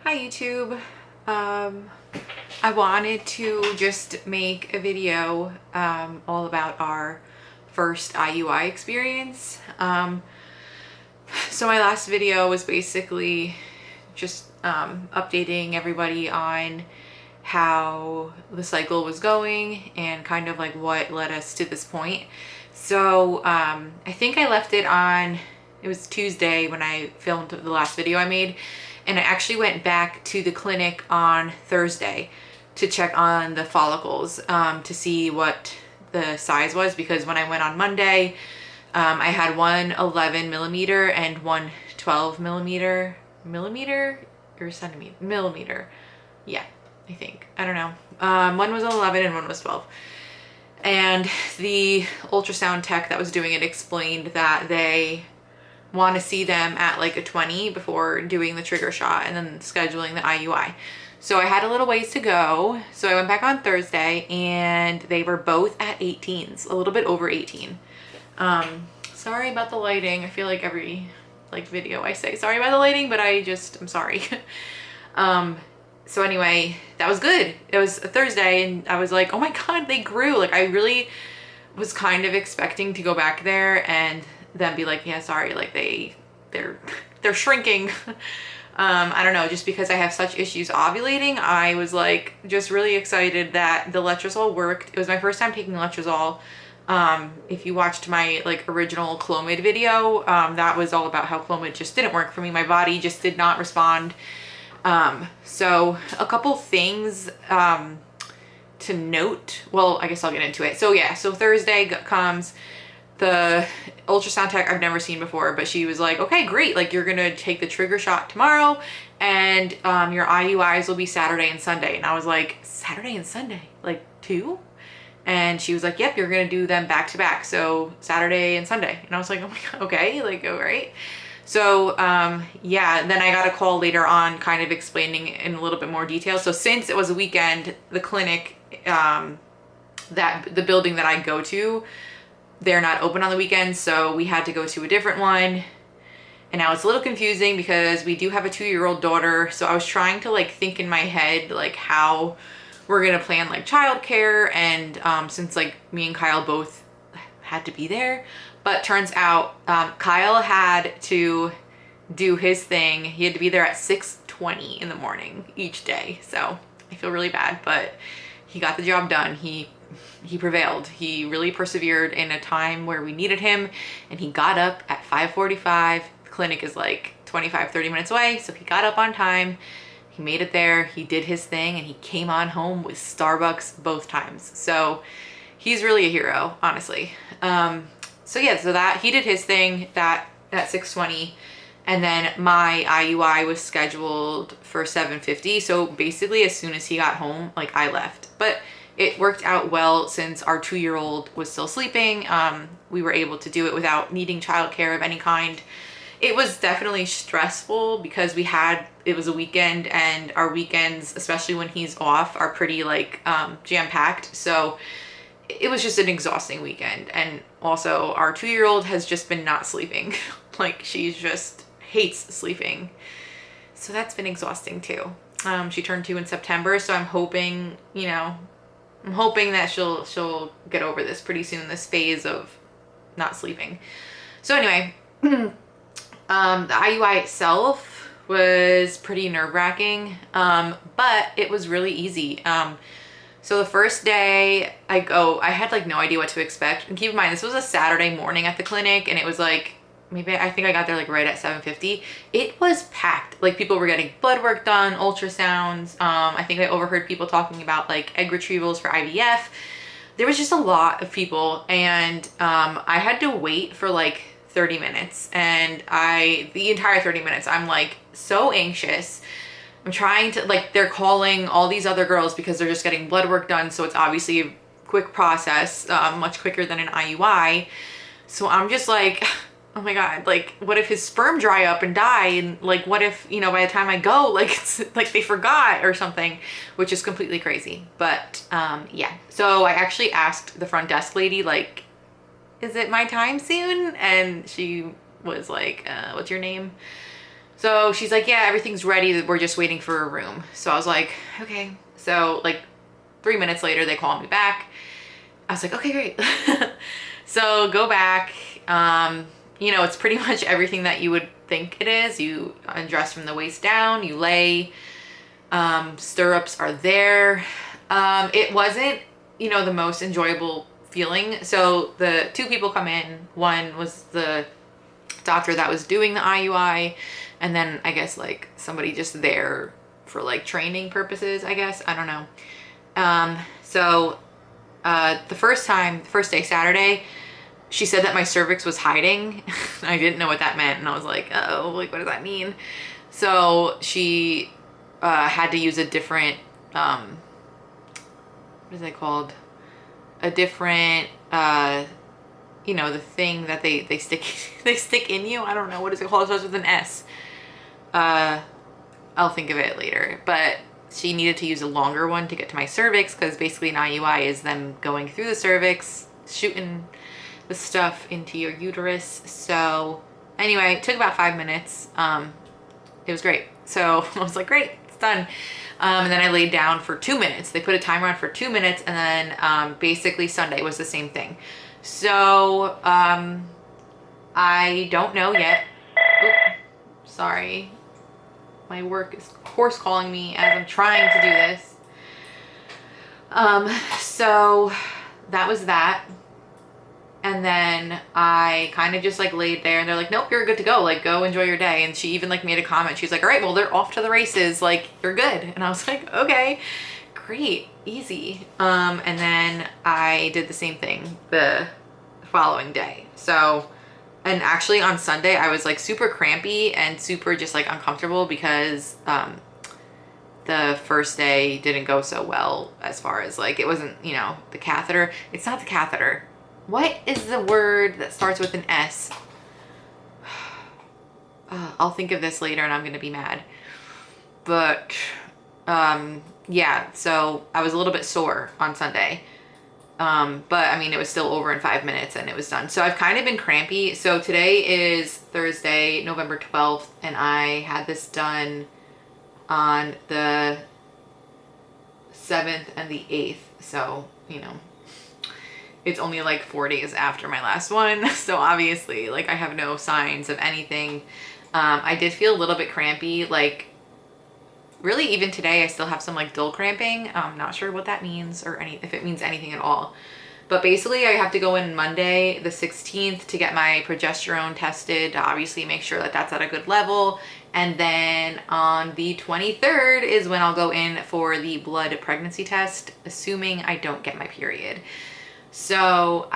Hi YouTube. I wanted to just make a video all about our first IUI experience. So my last video was basically just updating everybody on how the cycle was going and kind of like what led us to this point. So I think I left it on, it was Tuesday when I filmed the last video I made, and I actually went back to the clinic on Thursday to check on the follicles to see what the size was, because when I went on Monday, I had one 11 millimeter and one 12 millimeter or centimeter millimeter. Yeah, I think. I don't know. One was 11 and one was 12. And the ultrasound tech that was doing it explained that they want to see them at like a 20 before doing the trigger shot and then scheduling the IUI. So I had a little ways to go. So I went back on Thursday and they were both at 18s, a little bit over 18. Sorry about the lighting. I feel like every video I say sorry about the lighting, but I'm sorry. So anyway, that was good. It was a Thursday and I was like, oh my God, they grew. Like I really was kind of expecting to go back there and then be like, yeah, sorry, like they're shrinking. I don't know, just because I have such issues ovulating, I was like just really excited that the letrozole worked. It was my first time taking letrozole. If you watched my like original Clomid video, that was all about how Clomid just didn't work for me. My body just did not respond. So a couple things to note. Well, I guess I'll get into it. So yeah, so Thursday comes, the ultrasound tech I've never seen before, but she was like, okay, great. Like you're going to take the trigger shot tomorrow and your IUIs will be Saturday and Sunday. And I was like, Saturday and Sunday, like two? And she was like, yep, you're going to do them back to back. So Saturday and Sunday. And I was like, oh my God, okay, like, all right. So yeah, then I got a call later on kind of explaining in a little bit more detail. So since it was a weekend, the clinic, that the building that I go to, they're not open on the weekends, so we had to go to a different one. And now it's a little confusing because we do have a 2-year-old daughter. So I was trying to like think in my head, like how we're gonna plan like childcare. And since like me and Kyle both had to be there, but turns out Kyle had to do his thing. He had to be there at 6:20 in the morning each day. So I feel really bad, but he got the job done. He prevailed. He really persevered in a time where we needed him, and he got up at 5:45. The clinic is like 25-30 minutes away, so he got up on time. He made it there. He did his thing, and he came on home with Starbucks both times. So he's really a hero, honestly. So yeah, so that he did his thing that at 6:20, and then my IUI was scheduled for 7:50. So basically as soon as he got home, like I left. But it worked out well since our 2-year-old was still sleeping. We were able to do it without needing childcare of any kind. It was definitely stressful because it was a weekend, and our weekends, especially when he's off, are pretty like jam-packed. So it was just an exhausting weekend. And also our 2-year-old has just been not sleeping. Like she just hates sleeping. So that's been exhausting too. She turned 2 in September. So I'm hoping, I'm hoping that she'll get over this pretty soon, this phase of not sleeping. So anyway, the IUI itself was pretty nerve-wracking, but it was really easy. So the first day I had like no idea what to expect. And keep in mind, this was a Saturday morning at the clinic, and it was like, I think I got there like right at 7:50. It was packed. Like people were getting blood work done, ultrasounds. I think I overheard people talking about like egg retrievals for IVF. There was just a lot of people, and I had to wait for like 30 minutes. And the entire 30 minutes, I'm like so anxious. I'm trying to, like, they're calling all these other girls because they're just getting blood work done. So it's obviously a quick process, much quicker than an IUI. So I'm just like, oh my God, like what if his sperm dry up and die? And like, what if, by the time I go, like, it's like they forgot or something, which is completely crazy. But yeah, so I actually asked the front desk lady, like, is it my time soon? And she was like, what's your name? So she's like, yeah, everything's ready. We're just waiting for a room. So I was like, okay. So like 3 minutes later, they called me back. I was like, okay, great. So go back. You know, it's pretty much everything that you would think it is. You undress from the waist down, you lay, stirrups are there. It wasn't, you know, the most enjoyable feeling. So the two people come in. One was the doctor that was doing the IUI, and then I guess like somebody just there for like training purposes, I guess. I don't know. The first day, Saturday, she said that my cervix was hiding. I didn't know what that meant, and I was like, oh, like what does that mean? So she had to use a different what is it called? A different you know, the thing that they stick they stick in you. I don't know, what is it called? It starts with an S. I'll think of it later. But she needed to use a longer one to get to my cervix, because basically an IUI is them going through the cervix, shooting the stuff into your uterus. So anyway, it took about 5 minutes. It was great. So I was like, great, it's done. And then I laid down for 2 minutes. They put a timer on for 2 minutes, and then basically Sunday was the same thing. So I don't know yet. Oop, sorry. My work is course calling me as I'm trying to do this. So that was that. And then I kind of just like laid there, and they're like, nope, you're good to go. Like, go enjoy your day. And she even like made a comment. She's like, all right, well, they're off to the races. Like, you're good. And I was like, okay, great, easy. And then I did the same thing the following day. So, and actually on Sunday, I was like super crampy and super just like uncomfortable because the first day didn't go so well, as far as like, it wasn't, you know, the catheter. It's not the catheter. What is the word that starts with an S? I'll think of this later and I'm going to be mad. But yeah, so I was a little bit sore on Sunday. But I mean, it was still over in 5 minutes and it was done. So I've kind of been crampy. So today is Thursday, November 12th, and I had this done on the 7th and the 8th. So, you know, it's only like 4 days after my last one. So obviously, like, I have no signs of anything. I did feel a little bit crampy. Like, really, even today, I still have some like dull cramping. I'm not sure what that means, or if it means anything at all. But basically, I have to go in Monday, the 16th, to get my progesterone tested to obviously make sure that that's at a good level. And then on the 23rd is when I'll go in for the blood pregnancy test, assuming I don't get my period. So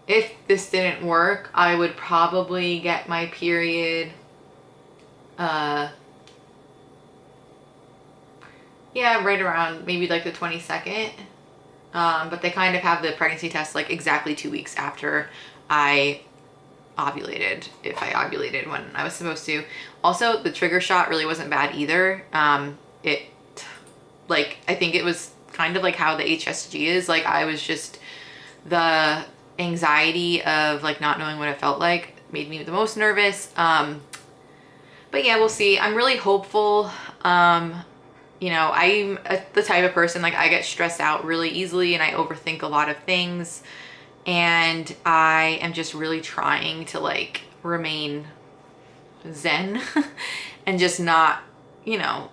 if this didn't work, I would probably get my period, yeah, right around maybe like the 22nd. But they kind of have the pregnancy test like exactly 2 weeks after I ovulated, if I ovulated when I was supposed to. Also, the trigger shot really wasn't bad either. I think it was kind of like how the HSG is. Like, I was just, the anxiety of like not knowing what it felt like made me the most nervous. But yeah, we'll see. I'm really hopeful. You know, I'm the type of person, like, I get stressed out really easily and I overthink a lot of things. And I am just really trying to like remain zen and just not, you know,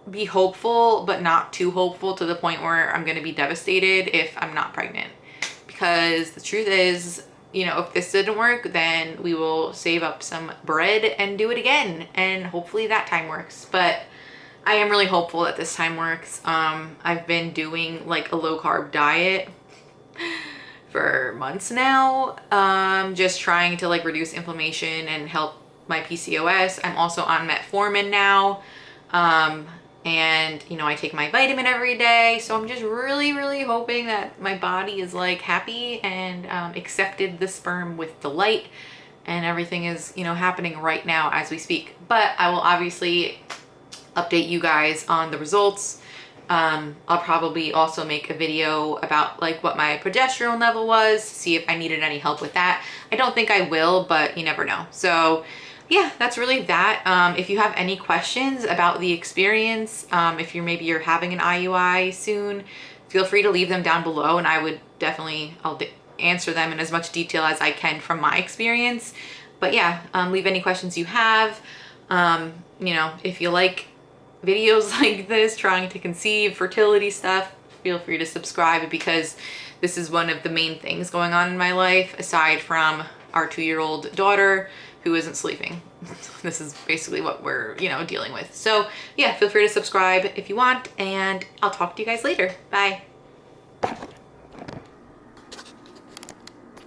be hopeful, but not too hopeful to the point where I'm going to be devastated if I'm not pregnant. Because the truth is, you know, if this didn't work, then we will save up some bread and do it again. And hopefully that time works. But I am really hopeful that this time works. I've been doing like a low carb diet for months now. Just trying to like reduce inflammation and help my PCOS. I'm also on metformin now. And you know, I take my vitamin every day. So I'm just really, really hoping that my body is like happy and accepted the sperm with delight, and everything is, you know, happening right now as we speak. But I will obviously update you guys on the results. I'll probably also make a video about like what my progesterone level was, see if I needed any help with that. I don't think I will, but you never know. So yeah, that's really that. If you have any questions about the experience, if you're having an IUI soon, feel free to leave them down below, and I would definitely, answer them in as much detail as I can from my experience. But yeah, leave any questions you have. If you like videos like this, trying to conceive, fertility stuff, feel free to subscribe, because this is one of the main things going on in my life, aside from our 2-year-old daughter who isn't sleeping. This is basically what we're, dealing with. So yeah, feel free to subscribe if you want, and I'll talk to you guys later. Bye.